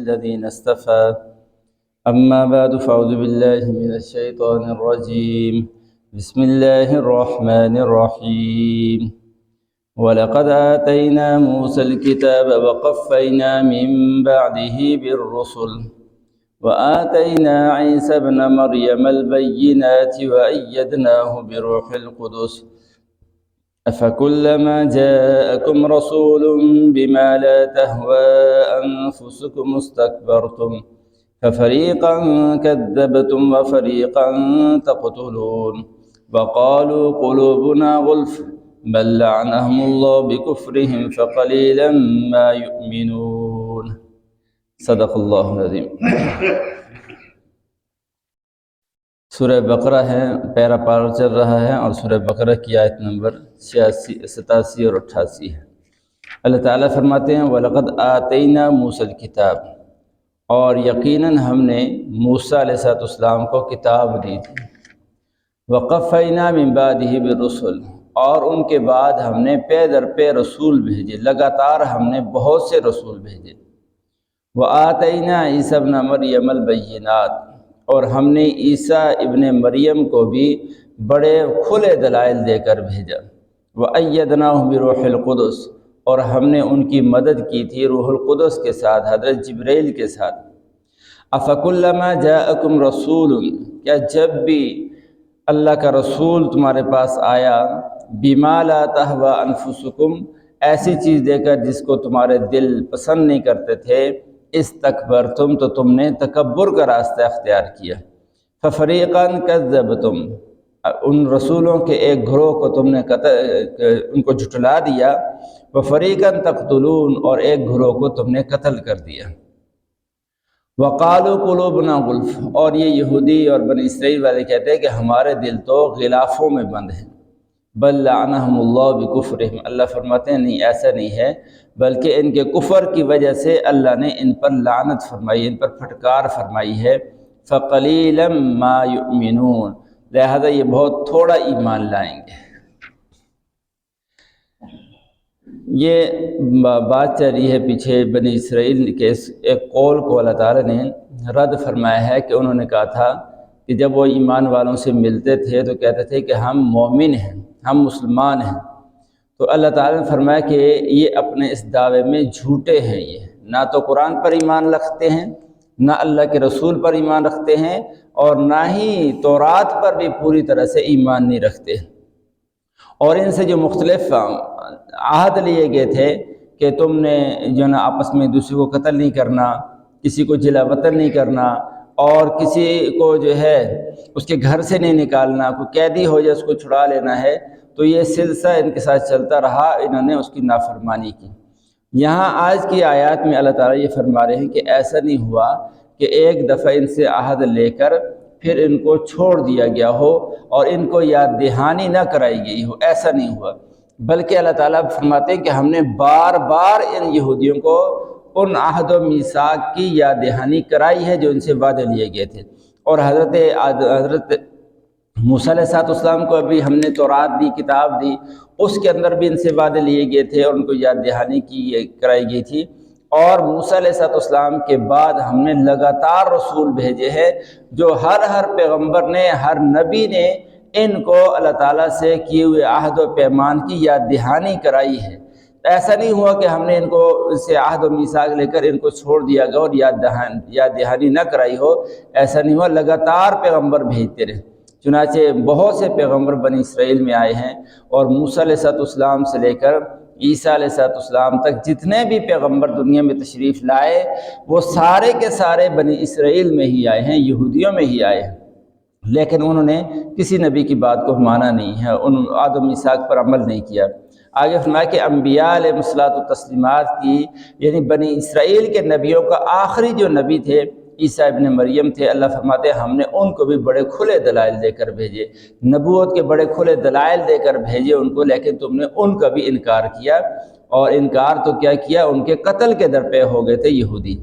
للذين اصطفى أما بعد فأعوذ بالله من الشيطان الرجيم بسم الله الرحمن الرحيم وَلَقَدْ آتَيْنَا مُوسَى الْكِتَابَ وَقَفَّيْنَا مِنْ بَعْدِهِ بِالرُّسُلِ وَآتَيْنَا عِيسَى ابْنَ مَرْيَمَ الْبَيِّنَاتِ وَأَيَّدْنَاهُ بِرُوحِ الْقُدُسِ أَفَكُلَّمَا جَاءَكُمْ رَسُولٌ بِمَا لَا تَهْوَى أَنفُسُكُمُ اسْتَكْبَرْتُمْ فَفَرِيقًا كَذَّبْتُمْ وَفَرِيقًا تَقْتُلُونَ وَقَالُوا قُلُوبُنَا غُلْفٌ بل لعنهم الله بكفرهم فقليلا ما يؤمنون صدق اللہ العظیم۔ سورہ بقرہ ہے، پیرا پار چل رہا ہے، اور سورہ بقرہ کی آیت نمبر 87 اور 88 ہے۔ اللہ تعالیٰ فرماتے ہیں وَلَقَدْ آتَيْنَا مُوسَى الْكِتَابَ، اور یقیناً ہم نے موسیٰ علیہ السلام کو کتاب دی تھی۔ وَقَفَّيْنَا مِن بَعْدِهِ بِالرُّسُلِ، اور ان کے بعد ہم نے پے در پے رسول بھیجے، لگاتار ہم نے بہت سے رسول بھیجے۔ وَآتَيْنَا عِيسَى ابْنَ مَرْيَمَ الْبَيِّنَاتِ، اور ہم نے عیسیٰ ابن مریم کو بھی بڑے کھلے دلائل دے کر بھیجا۔ وَأَيَّدْنَاهُ بِرُوحِ الْقُدُسِ، اور ہم نے ان کی مدد کی تھی روح القدس کے ساتھ، حضرت جبرائیل کے ساتھ۔ أَفَكُلَّمَا جَاءَكُمْ رَسُولٌ، کیا جب بھی اللہ کا رسول تمہارے پاس آیا، بِمَا لَا تَهْوَى أَنفُسُكُمْ، ایسی چیز دے کر جس کو تمہارے دل پسند نہیں کرتے تھے، استکبرتم، تو تم نے تکبر کا راستہ اختیار کیا۔ فَفَرِيقًا كَذَّبْتُمْ، ان رسولوں کے ایک گروہ کو تم نے ان کو جھٹلا دیا۔ وَفَرِيقًا تَقْتُلُونَ، اور ایک گروہ کو تم نے قتل کر دیا۔ وَقَالُوا قُلُوبُنَا غُلْفٌ، اور یہ یہودی اور بنی اسرائیل والے کہتے ہیں کہ ہمارے دل تو غلافوں میں بند ہیں۔ بل لعنہم اللہ بکفرہم، اللہ فرماتے ہیں نہیں، ایسا نہیں ہے، بلکہ ان کے کفر کی وجہ سے اللہ نے ان پر لعنت فرمائی، ان پر پھٹکار فرمائی ہے۔ فقلیلا ما یؤمنون، لہذا یہ بہت تھوڑا ایمان لائیں گے۔ یہ بات چل رہی ہے پیچھے بنی اسرائیل کے ایک قول کو اللہ تعالیٰ نے رد فرمایا ہے کہ انہوں نے کہا تھا کہ جب وہ ایمان والوں سے ملتے تھے تو کہتے تھے کہ ہم مومن ہیں، ہم مسلمان ہیں۔ تو اللہ تعالیٰ نے فرمایا کہ یہ اپنے اس دعوے میں جھوٹے ہیں، یہ نہ تو قرآن پر ایمان رکھتے ہیں، نہ اللہ کے رسول پر ایمان رکھتے ہیں، اور نہ ہی تورات پر بھی پوری طرح سے ایمان نہیں رکھتے۔ اور ان سے جو مختلف عہد لیے گئے تھے کہ تم نے جو نا آپس میں دوسرے کو قتل نہیں کرنا، کسی کو جلا وطن نہیں کرنا، اور کسی کو جو ہے اس کے گھر سے نہیں نکالنا، کوئی قیدی ہو جائے اس کو چھڑا لینا ہے، تو یہ سلسلہ ان کے ساتھ چلتا رہا، انہوں نے اس کی نافرمانی کی۔ یہاں آج کی آیات میں اللہ تعالیٰ یہ فرما رہے ہیں کہ ایسا نہیں ہوا کہ ایک دفعہ ان سے عہد لے کر پھر ان کو چھوڑ دیا گیا ہو اور ان کو یاد دہانی نہ کرائی گئی ہو، ایسا نہیں ہوا، بلکہ اللہ تعالیٰ فرماتے ہیں کہ ہم نے بار بار ان یہودیوں کو ان عہد و میثاق کی یاد دہانی کرائی ہے جو ان سے وعدے لیے گئے تھے۔ اور حضرت موسیٰ علیہ السلام کو ابھی ہم نے تورات دی، کتاب دی، اس کے اندر بھی ان سے وعدے لیے گئے تھے اور ان کو یاد دہانی کی کرائی گئی تھی۔ اور موسیٰ علیہ السلام کے بعد ہم نے لگاتار رسول بھیجے ہیں جو ہر پیغمبر نے، ہر نبی نے ان کو اللہ تعالیٰ سے کیے ہوئے عہد و پیمان کی یاد دہانی کرائی ہے۔ ایسا نہیں ہوا کہ ہم نے ان کو سے عہد و میثاق لے کر ان کو چھوڑ دیا گیا اور یاد دہانی نہ کرائی ہو، ایسا نہیں ہوا، لگاتار پیغمبر بھیجتے رہے۔ چنانچہ بہت سے پیغمبر بنی اسرائیل میں آئے ہیں، اور موسیٰ علیہ السلام سے لے کر عیسیٰ علیہ السلام تک جتنے بھی پیغمبر دنیا میں تشریف لائے وہ سارے کے سارے بنی اسرائیل میں ہی آئے ہیں، یہودیوں میں ہی آئے ہیں، لیکن انہوں نے کسی نبی کی بات کو مانا نہیں ہے، ان عہد و میثاق پر عمل نہیں کیا۔ آگے فرمایا کہ انبیاء علیہ الصلوۃ والتسلیمات کی، یعنی بنی اسرائیل کے نبیوں کا آخری جو نبی تھے عیسیٰ ابن مریم تھے، اللہ فرماتے ہیں ہم نے ان کو بھی بڑے کھلے دلائل دے کر بھیجے، نبوت کے بڑے کھلے دلائل دے کر بھیجے ان کو، لیکن تم نے ان کا بھی انکار کیا، اور انکار تو کیا کیا، ان کے قتل کے در پہ ہو گئے تھے یہودی۔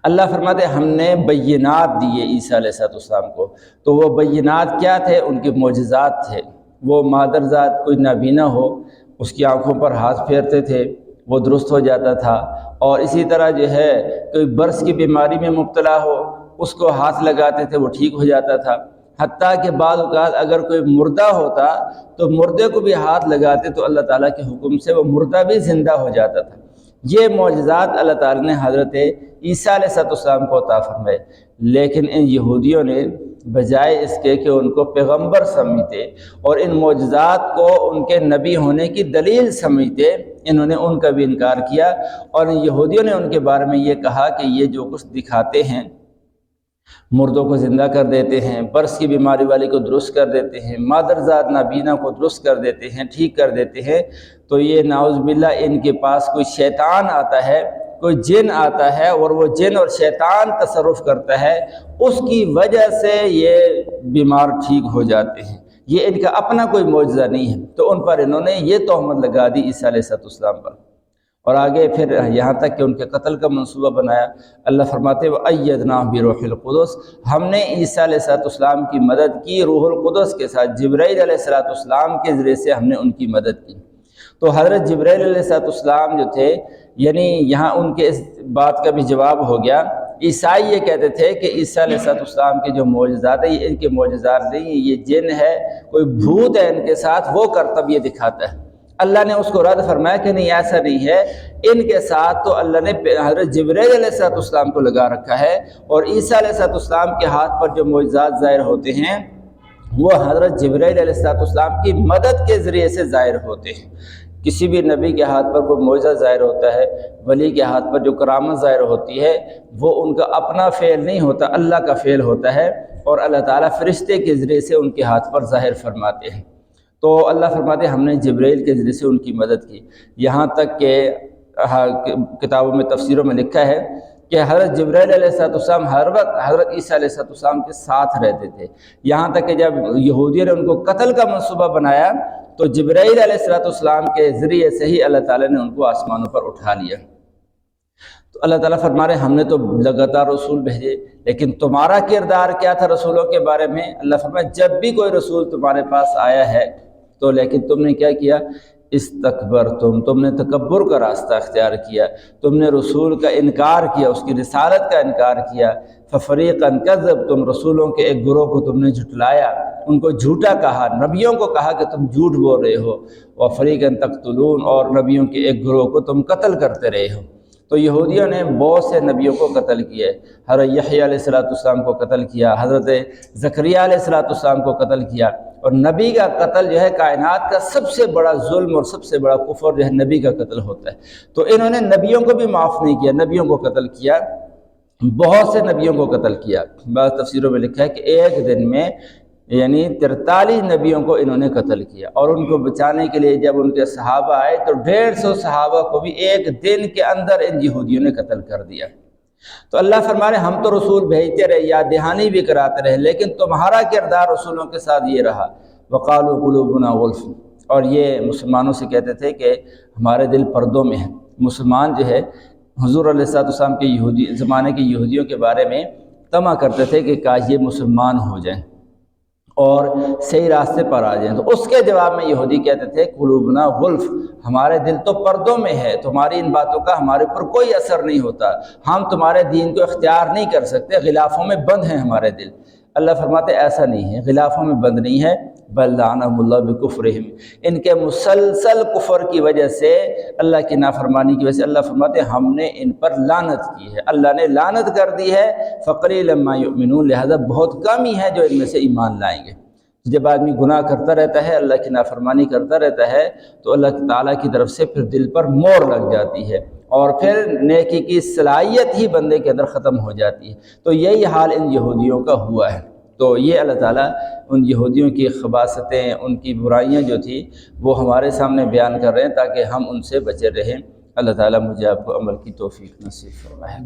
اللہ فرماتے ہیں ہم نے بینات دیے عیسیٰ علیہ السلام کو، تو وہ بینات کیا تھے؟ ان کے معجزات تھے۔ وہ مادر ذات کوئی نابینا ہو، اس کی آنکھوں پر ہاتھ پھیرتے تھے، وہ درست ہو جاتا تھا، اور اسی طرح جو ہے کوئی برس کی بیماری میں مبتلا ہو اس کو ہاتھ لگاتے تھے، وہ ٹھیک ہو جاتا تھا۔ حتیٰ کہ بعض اوقات اگر کوئی مردہ ہوتا تو مردے کو بھی ہاتھ لگاتے تو اللہ تعالیٰ کے حکم سے وہ مردہ بھی زندہ ہو جاتا تھا۔ یہ معجزات اللہ تعالیٰ نے حضرت عیسیٰ علیہ السلام کو عطا فرمائے، لیکن ان یہودیوں نے بجائے اس کے کہ ان کو پیغمبر سمجھتے اور ان معجزات کو ان کے نبی ہونے کی دلیل سمجھتے، انہوں نے ان کا بھی انکار کیا، اور ان یہودیوں نے ان کے بارے میں یہ کہا کہ یہ جو کچھ دکھاتے ہیں، مردوں کو زندہ کر دیتے ہیں، برس کی بیماری والی کو درست کر دیتے ہیں، مادرزاد نابینا کو درست کر دیتے ہیں، ٹھیک کر دیتے ہیں، تو یہ نعوذ باللہ ان کے پاس کوئی شیطان آتا ہے، کوئی جن آتا ہے، اور وہ جن اور شیطان تصرف کرتا ہے، اس کی وجہ سے یہ بیمار ٹھیک ہو جاتے ہیں۔ یہ ان کا اپنا کوئی معجزہ نہیں ہے، تو ان پر انہوں نے یہ تہمت لگا دی عیسیٰ علیہ السلام پر، اور آگے پھر یہاں تک کہ ان کے قتل کا منصوبہ بنایا۔ اللہ فرماتے ہیں وَأَيَّدْنَاهُ بِرُوحِ الْقُدُسِ، ہم نے عیسیٰ علیہ السلام کی مدد کی روح القدس کے ساتھ، جبرائیل علیہ السلام کے ذریعے سے ہم نے ان کی مدد کی۔ تو حضرت جبرائیل علیہ السلام جو تھے، یعنی یہاں ان کے اس بات کا بھی جواب ہو گیا۔ عیسائی یہ کہتے تھے کہ عیسیٰ علیہ السلام کے جو معجزات ہیں یہ ان کے معجزات نہیں، یہ جن ہے، کوئی بھوت ہے ان کے ساتھ، وہ کرتب یہ دکھاتا ہے۔ اللہ نے اس کو رد فرمایا کہ نہیں، ایسا نہیں ہے، ان کے ساتھ تو اللہ نے حضرت جبرائیل علیہ السلام کو لگا رکھا ہے، اور عیسیٰ علیہ السلام کے ہاتھ پر جو معجزات ظاہر ہوتے ہیں وہ حضرت جبرائیل علیہ السلام کی مدد کے ذریعے سے ظاہر ہوتے ہیں۔ کسی بھی نبی کے ہاتھ پر کوئی معجزہ ظاہر ہوتا ہے، ولی کے ہاتھ پر جو کرامت ظاہر ہوتی ہے، وہ ان کا اپنا فعل نہیں ہوتا، اللہ کا فعل ہوتا ہے، اور اللہ تعالیٰ فرشتے کے ذریعے سے ان کے ہاتھ پر ظاہر فرماتے ہیں۔ تو اللہ فرماتے ہیں ہم نے جبرائیل کے ذریعے سے ان کی مدد کی، یہاں تک کہ کتابوں میں تفسیروں میں لکھا ہے کہ حضرت جبرائیل علیہ السلام ہر وقت حضرت عیسیٰ علیہ السلام کے ساتھ رہتے تھے، یہاں تک کہ جب یہودیوں نے ان کو قتل کا منصوبہ بنایا تو جبرائیل علیہ السلام کے ذریعے سے ہی اللہ تعالیٰ نے ان کو آسمانوں پر اٹھا لیا۔ تو اللہ تعالیٰ فرما رہے ہم نے تو لگاتار رسول بھیجے، لیکن تمہارا کردار کیا تھا رسولوں کے بارے میں؟ اللہ فرمائے جب بھی کوئی رسول تمہارے پاس آیا ہے تو لیکن تم نے کیا کیا؟ استکبرتم، تم نے تکبر کا راستہ اختیار کیا، تم نے رسول کا انکار کیا، اس کی رسالت کا انکار کیا۔ ففریقاً کذبتم، رسولوں کے ایک گروہ کو تم نے جھٹلایا، ان کو جھوٹا کہا، نبیوں کو کہا کہ تم جھوٹ بول رہے ہو۔ وفریقاً تقتلون، اور نبیوں کے ایک گروہ کو تم قتل کرتے رہے ہو۔ تو یہودیوں نے بہت سے نبیوں کو قتل کیا، حضرت یحییٰ علیہ السلام کو قتل کیا، حضرت زکریا علیہ السلام کو قتل کیا، اور نبی کا قتل جو ہے کائنات کا سب سے بڑا ظلم اور سب سے بڑا کفر جو ہے نبی کا قتل ہوتا ہے۔ تو انہوں نے نبیوں کو بھی معاف نہیں کیا، نبیوں کو قتل کیا، بہت سے نبیوں کو قتل کیا۔ بعض تفسیروں میں لکھا ہے کہ ایک دن میں یعنی 43 نبیوں کو انہوں نے قتل کیا، اور ان کو بچانے کے لیے جب ان کے صحابہ آئے تو 150 صحابہ کو بھی ایک دن کے اندر ان یہودیوں نے قتل کر دیا۔ تو اللہ فرما رہے ہم تو رسول بھیجتے رہے، یاد دہانی بھی کراتے رہے، لیکن تمہارا کردار رسولوں کے ساتھ یہ رہا۔ وقالوا قلوبنا غلف، اور یہ مسلمانوں سے کہتے تھے کہ ہمارے دل پردوں میں ہیں۔ مسلمان جو ہے حضور علیہ السلام کے یہودی زمانے کے یہودیوں کے بارے میں طمع کرتے تھے کہ کاش یہ مسلمان ہو جائیں اور صحیح راستے پر آ جائیں۔ تو اس کے جواب میں یہودی کہتے تھے قلوبنا غلف، ہمارے دل تو پردوں میں ہے، تمہاری ان باتوں کا ہمارے اوپر کوئی اثر نہیں ہوتا، ہم تمہارے دین کو اختیار نہیں کر سکتے، غلافوں میں بند ہیں ہمارے دل۔ اللہ فرماتے ایسا نہیں ہے، غلافوں میں بند نہیں ہے، بل لعنہم اللہ بکفرہم، ان کے مسلسل کفر کی وجہ سے، اللہ کی نافرمانی کی وجہ سے، اللہ فرماتے ہم نے ان پر لعنت کی ہے، اللہ نے لعنت کر دی ہے۔ فقلیلا ما یؤمنون، لہذا بہت کم ہی ہے جو ان میں سے ایمان لائیں گے۔ جب آدمی گناہ کرتا رہتا ہے، اللہ کی نافرمانی کرتا رہتا ہے، تو اللہ تعالیٰ کی طرف سے پھر دل پر مور لگ جاتی ہے، اور پھر نیکی کی صلاحیت ہی بندے کے اندر ختم ہو جاتی ہے۔ تو یہی حال ان یہودیوں کا ہوا ہے۔ تو یہ اللہ تعالیٰ ان یہودیوں کی خباثتیں، ان کی برائیاں جو تھیں وہ ہمارے سامنے بیان کر رہے ہیں تاکہ ہم ان سے بچے رہیں۔ اللہ تعالیٰ مجھے آپ کو عمل کی توفیق نصیب فرمائے۔